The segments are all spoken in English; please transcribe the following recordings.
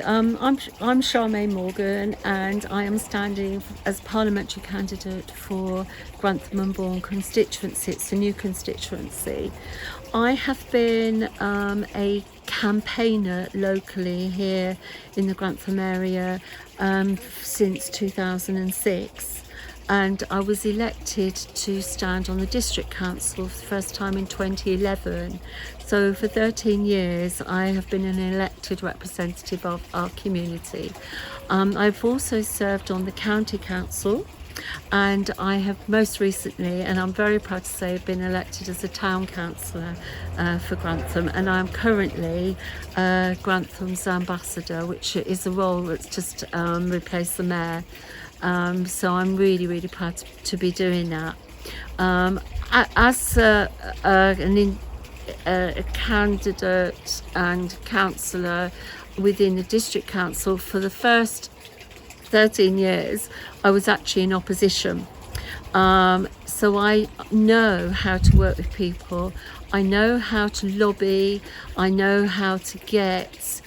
I'm Charmaine Morgan, and I am standing as parliamentary candidate for Grantham and Bourne constituency. It's a new constituency. I have been a campaigner locally here in the Grantham area since 2006. And I was elected to stand on the district council for the first time in 2011. So for 13 years I have been an elected representative of our community. I've also served on the county council, and I have most recently, and I'm very proud to say, been elected as a town councillor for Grantham, and I'm currently Grantham's ambassador, which is a role that's just replaced the mayor. So I'm really proud to be doing that. As a candidate and councillor within the district council, for the first 13 years I was actually in opposition. So I know how to work with people, I know how to lobby, I know how to get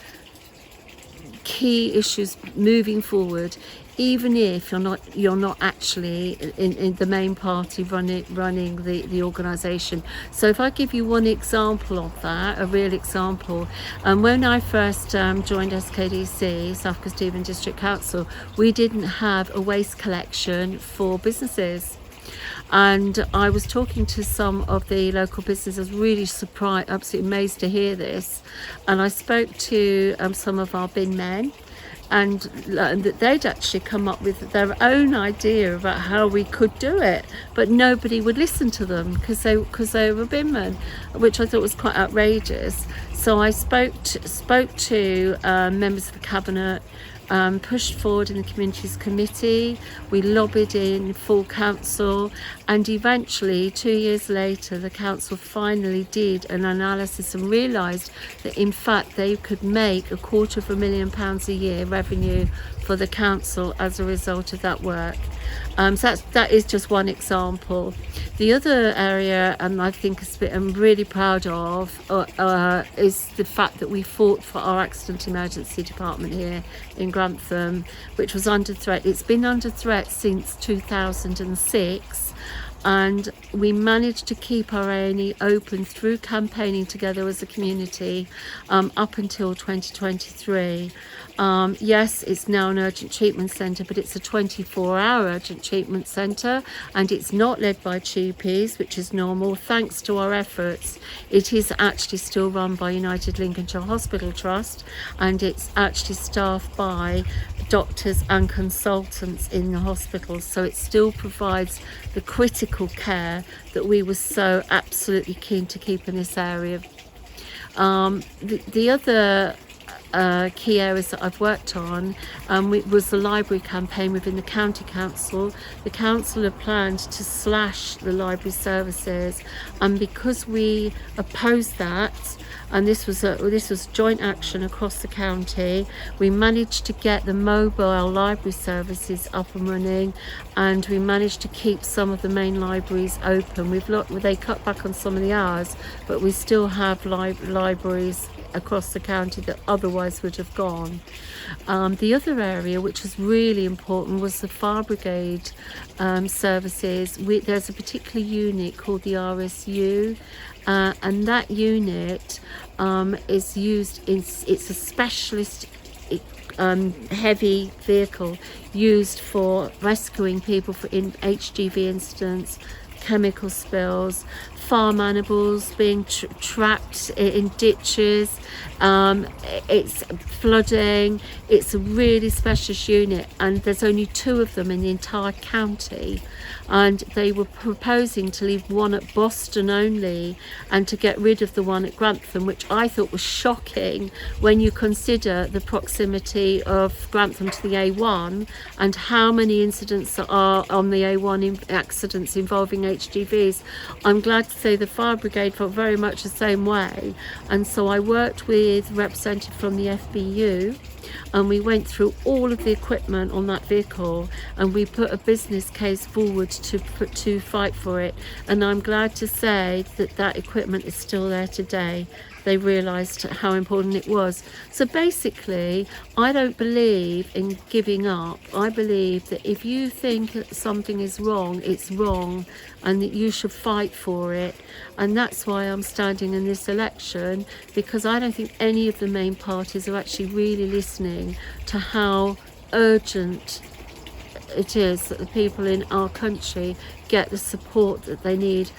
key issues moving forward, even if you're not actually in the main party running the organisation. So if I give you one example of that, a real example, when I first joined SKDC, South Coast Devon District Council, we didn't have a waste collection for businesses. And I was talking to some of the local businesses, really surprised, absolutely amazed to hear this. And I spoke to some of our bin men, and that they'd actually come up with their own idea about how we could do it, but nobody would listen to them because they were bin men, which I thought was quite outrageous. So I spoke to members of the cabinet, pushed forward in the communities committee, we lobbied in full council, and eventually 2 years later the council finally did an analysis and realised that in fact they could make £250,000 a year revenue for the council as a result of that work. So that is just one example. The other area I think I'm really proud of is the fact that we fought for our accident emergency department here in Grantham, which was under threat. It's been under threat since 2006. And we managed to keep our A&E open through campaigning together as a community up until 2023. Yes, it's now an urgent treatment centre, but it's a 24-hour urgent treatment centre, and it's not led by GPs, which is normal. Thanks to our efforts, it is actually still run by United Lincolnshire Hospital Trust, and it's actually staffed by doctors and consultants in the hospital, so it still provides the critical care that we were so absolutely keen to keep in this area. The other key areas that I've worked on was the library campaign within the county council. The council had planned to slash the library services, and because we opposed that, and this was joint action across the county, we managed to get the mobile library services up and running, and we managed to keep some of the main libraries open. They cut back on some of the hours, but we still have libraries across the county that otherwise would have gone. The other area which was really important was the fire brigade services. There's a particular unit called the RSU, and that unit is used it's a specialist heavy vehicle used for rescuing people in HGV incidents, chemical spills, farm animals being trapped in ditches, it's flooding. It's a really specialist unit, and there's only 2 of them in the entire county, and they were proposing to leave one at Boston only and to get rid of the one at Grantham, which I thought was shocking when you consider the proximity of Grantham to the A1 and how many incidents there are on the A1 accidents involving HGVs. I'm glad to say the fire brigade felt very much the same way, and so I worked with a representative from the FBU, and we went through all of the equipment on that vehicle, and we put a business case forward to fight for it, and I'm glad to say that that equipment is still there today. they realised how important it was. So basically, I don't believe in giving up. I believe that if you think that something is wrong, it's wrong, and that you should fight for it. And that's why I'm standing in this election, because I don't think any of the main parties are actually really listening to how urgent it is that the people in our country get the support that they need,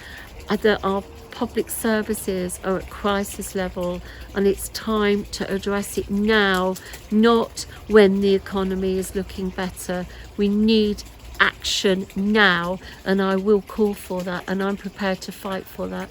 and that our public services are at crisis level, and it's time to address it now, not when the economy is looking better. We need action now, and I will call for that, and I'm prepared to fight for that.